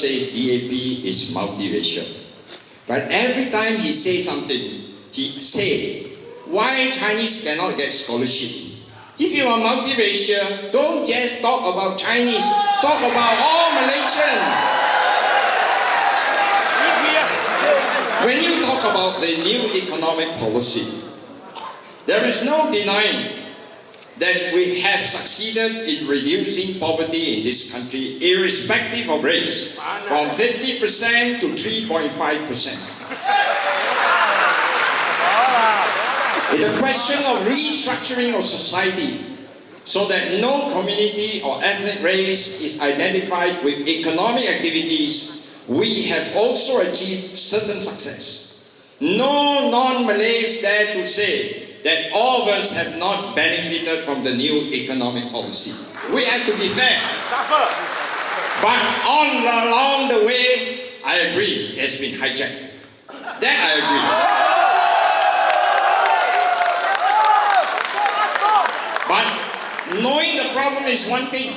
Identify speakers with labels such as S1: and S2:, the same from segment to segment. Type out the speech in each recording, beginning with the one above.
S1: says DAP is multiracial. But every time he says something, he say, why Chinese cannot get scholarship? If you are multiracial, don't just talk about Chinese, talk about all Malaysian. When you talk about the new economic policy, there is no denying that we have succeeded in reducing poverty in this country, irrespective of race, from 50% to 3.5%. It's a question of restructuring of society so that no community or ethnic race is identified with economic activities. We have also achieved certain success. No non-Malays dare to say that all of us have not benefited from the new economic policy. We have to be fair. But along the way, I agree, it has been hijacked. That I agree. But knowing the problem is one thing.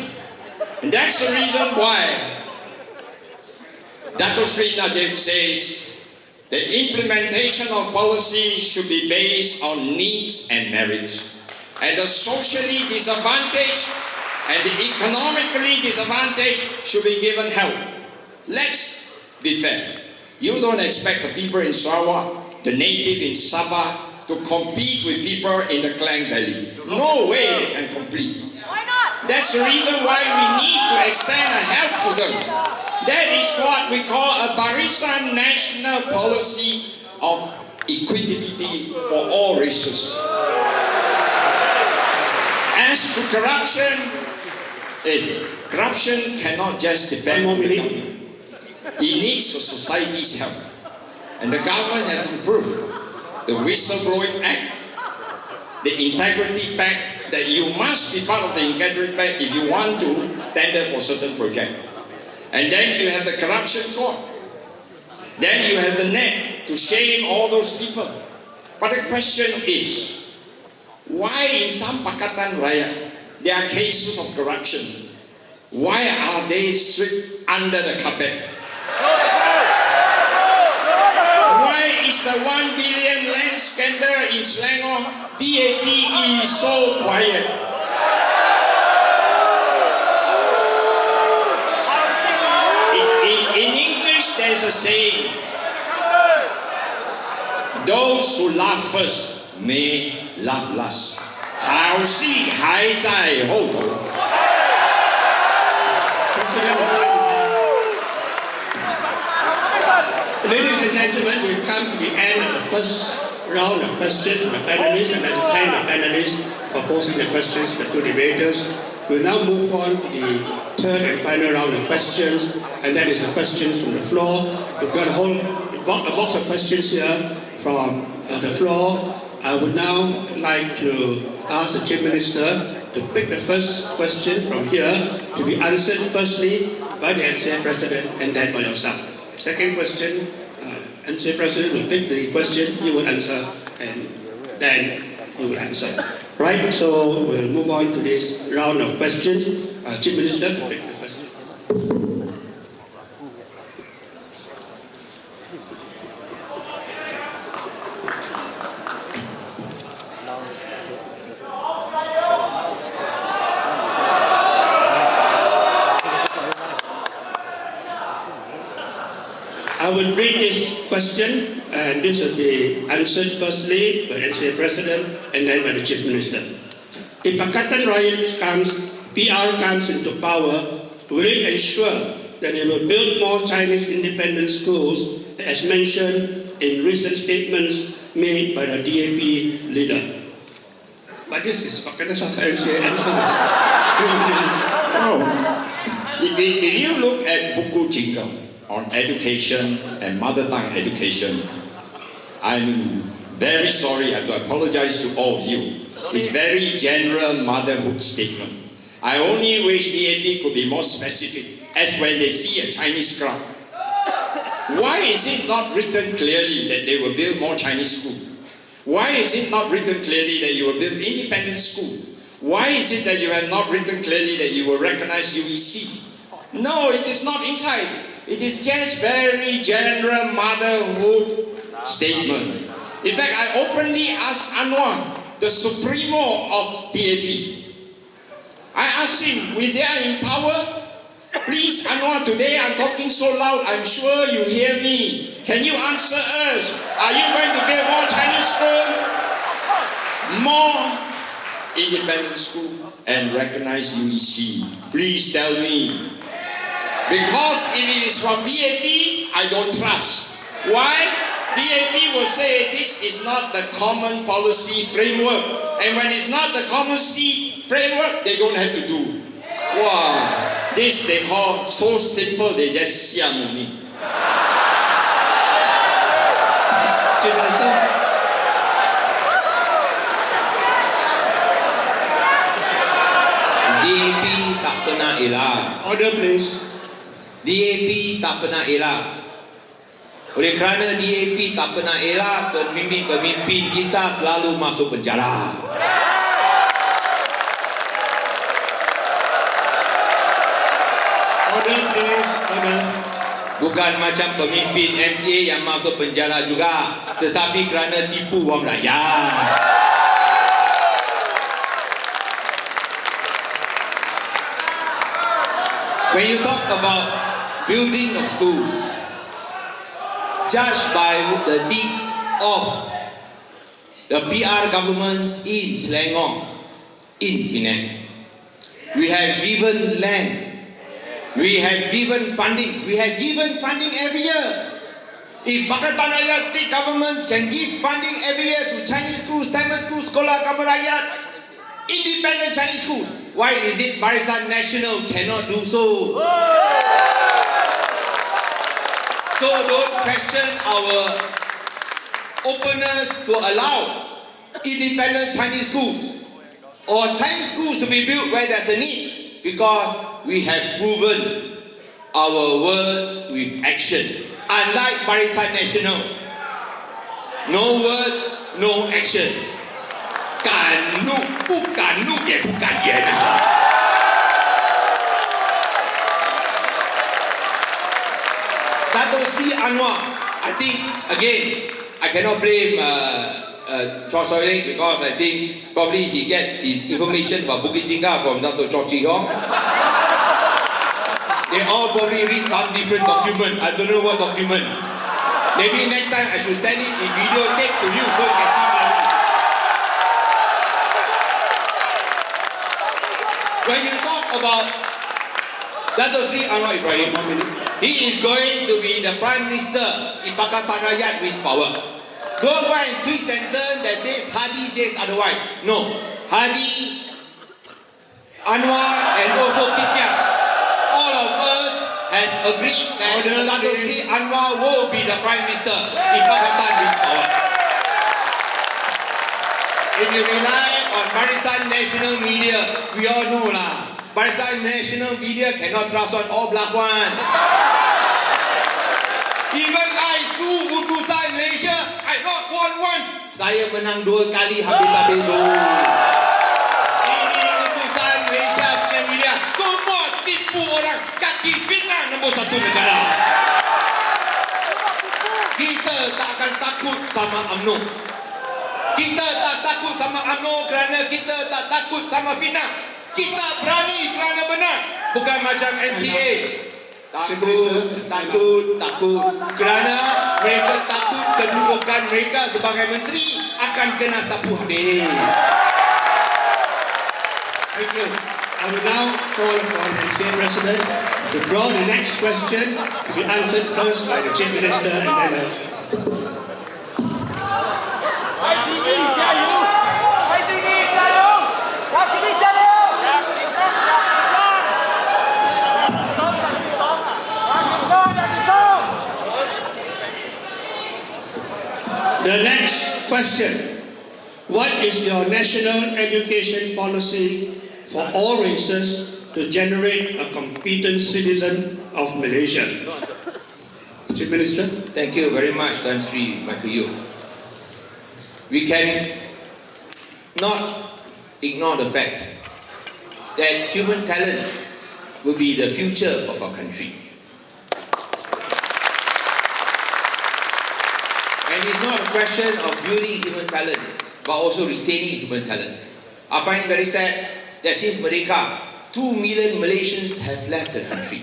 S1: And that's the reason why Dato Sri Najib says the implementation of policy should be based on needs and merits. And the socially disadvantaged and the economically disadvantaged should be given help. Let's be fair. You don't expect the people in Sarawak, the native in Sabah, to compete with people in the Klang Valley. No way they can compete.
S2: Why not?
S1: That's the reason why we need to extend a help to them. That is what we call a Barisan National Policy of Equitability for all races. As to corruption, corruption cannot just depend on the government. It needs the society's help. And the government has improved the Whistleblowing Act, the Integrity Pact, that you must be part of the Integrity Pact if you want to tender for certain project. And then you have the Corruption Court. Then you have the net to shame all those people. But the question is, why in some Pakatan Raya there are cases of corruption? Why are they swept under the carpet? Why is the 1 billion land scandal in Selangor, DAP is so quiet? In English, there's a saying, those who laugh first may laugh last. 好戏还在后头。
S3: Ladies and gentlemen, we've come to the end of the first round of questions from the panelists, and I thank the panelists for posing the questions to the two debaters. We'll now move on to the third and final round of questions, and that is the questions from the floor. We've got a box of questions here from the floor. I would now like to ask the Chief Minister to pick the first question from here to be answered firstly by the NCA President and then by yourself. Second question, NCA President will pick the question, you will answer, and then you will answer. Right, so we'll move on to this round of questions. Chief Minister to pick the question. I will read this question, and this will be answered firstly by the NCA President and then by the Chief Minister. If Pakatan Raya PR comes into power, will it ensure that it will build more Chinese independent schools, as mentioned in recent statements made by the DAP leader? But this is Pakatan Raya answer this.
S1: If you look at Buku Jingle on education and mother tongue education, I'm very sorry, I have to apologize to all of you. It's very general motherhood statement. I only wish DAP could be more specific, as when they see a Chinese crowd. Why is it not written clearly that they will build more Chinese schools? Why is it not written clearly that you will build independent schools? Why is it that you have not written clearly that you will recognize UEC? No, it is not inside. It is just very general motherhood statement. In fact, I openly asked Anwar, the supremo of DAP. I asked him, when they are in power, please Anwar, today I'm talking so loud, I'm sure you hear me. Can you answer us? Are you going to build more Chinese school? More independent school and recognize UEC? Please tell me. Because if it is from DAP, I don't trust. Why? DAP will say this is not the common policy framework. And when it's not the common framework, they don't have to do. Wow, this they call so simple, they just siam only.
S3: Chief Minister.
S2: DAP tak pernah elak.
S3: Order, please.
S2: DAP tak pernah elak. Oleh kerana DAP tak pernah elak, pemimpin-pemimpin kita selalu masuk penjara.
S3: Order, please. Order.
S2: Bukan macam pemimpin MCA yang masuk penjara juga, tetapi kerana tipu wang rakyat. When you talk about building of schools, judged by the deeds of the PR governments in Selangor, in Penang, we have given land, we have given funding, every year. If Pakatan Rakyat state governments can give funding every year to Chinese schools, Tamil schools, sekolah agama rakyat, independent Chinese schools, why is it Barisan Nasional cannot do so? So don't question our openness to allow independent Chinese schools or Chinese schools to be built where there's a need, because we have proven our words with action. Unlike Barisan Nasional, no words, no action. 敢怒不敢怒也不敢言啊。Dato' Sri Anwar, I think again I cannot blame Chor Soy Lek, because I think probably he gets his information about Bukit Jingga from Dato' Chor Chee Hong. They all probably read some different document. I don't know what document. Maybe next time I should send it in videotape to you so you can see clearly. When you talk about Dato' Sri Anwar Ibrahim, he is going to be the Prime Minister in Pakatan Rakyat with power. Don't go and twist and turn that says Hadi says otherwise. No. Hadi, Anwar and also Kisiak, all of us has agreed that Dato' Sri Anwar will be the Prime Minister in Pakatan with power. If you rely on Barisan Nasional media, we all know lah. Barisan Nasional media cannot trust on all bluff one. Even I sue putusan Malaysia, I not won once. Saya menang 2 kali habis-habis tu. Ini putusan Malaysia punya media, semua tipu orang, kaki fitnah nombor 1 negara. Kita tak akan takut sama UMNO. Kita tak takut sama UMNO kerana kita tak takut sama fitnah. Kita berani kerana benar. Bukan macam MCA. Takut. Kerana mereka takut kedudukan mereka sebagai menteri akan kena sapu habis.
S3: Thank you. I will now call upon the State President to draw the next question to be answered first by the Chief Minister and then by the The next question. What is your national education policy for all races to generate a competent citizen of Malaysia? Chief Minister.
S2: Thank you very much, Tan Sri Makayu. We can not ignore the fact that human talent will be the future of our country. it's not a question of building human talent, but also retaining human talent. I find it very sad that since Merdeka, 2 million Malaysians have left the country.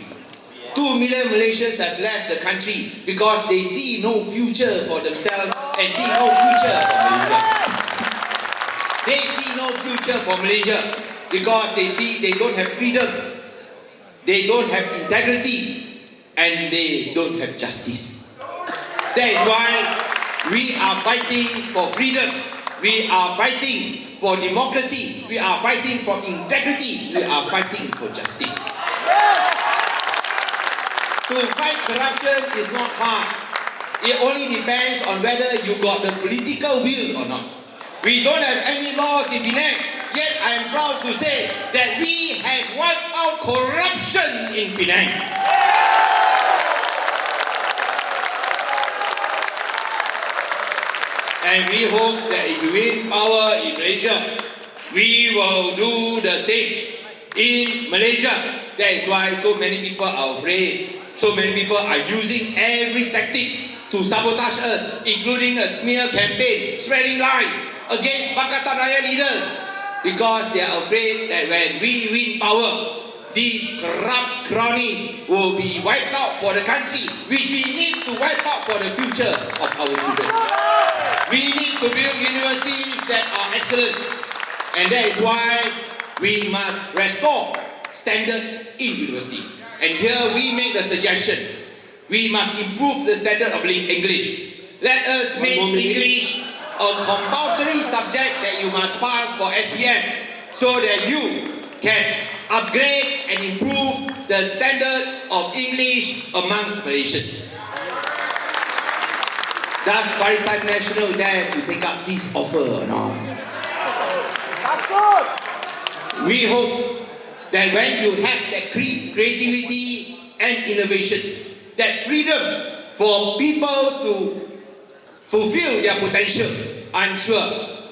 S2: 2 million Malaysians have left the country because they see no future for themselves and see no future for Malaysia. They see no future for Malaysia because they see they don't have freedom, they don't have integrity, and they don't have justice. That is why we are fighting for freedom, we are fighting for democracy, we are fighting for integrity, we are fighting for justice. To fight corruption is not hard. It only depends on whether you got the political will or not. We don't have any laws in Penang, yet I am proud to say that we have wiped out corruption in Penang. And we hope that if we win power in Malaysia, we will do the same in Malaysia. That is why so many people are afraid. So many people are using every tactic to sabotage us, including a smear campaign, spreading lies against Pakatan Raya leaders, because they are afraid that when we win power, these corrupt cronies will be wiped out for the country, which we need to wipe out for the future of our children. We need to build universities that are excellent, and that is why we must restore standards in universities. And here we make the suggestion, we must improve the standard of English. Let us make English a compulsory subject that you must pass for SPM, so that you can upgrade and improve the standard of English amongst Malaysians. Does Barisan Nasional dare to take up this offer or not? We hope that when you have that creativity and innovation, that freedom for people to fulfill their potential, I'm sure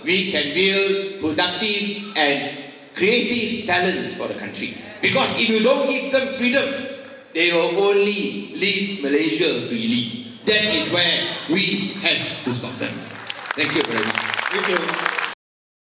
S2: we can build productive and creative talents for the country. Because if you don't give them freedom, they will only leave Malaysia freely. That is where we have to stop them. Thank you very much.
S3: Thank you.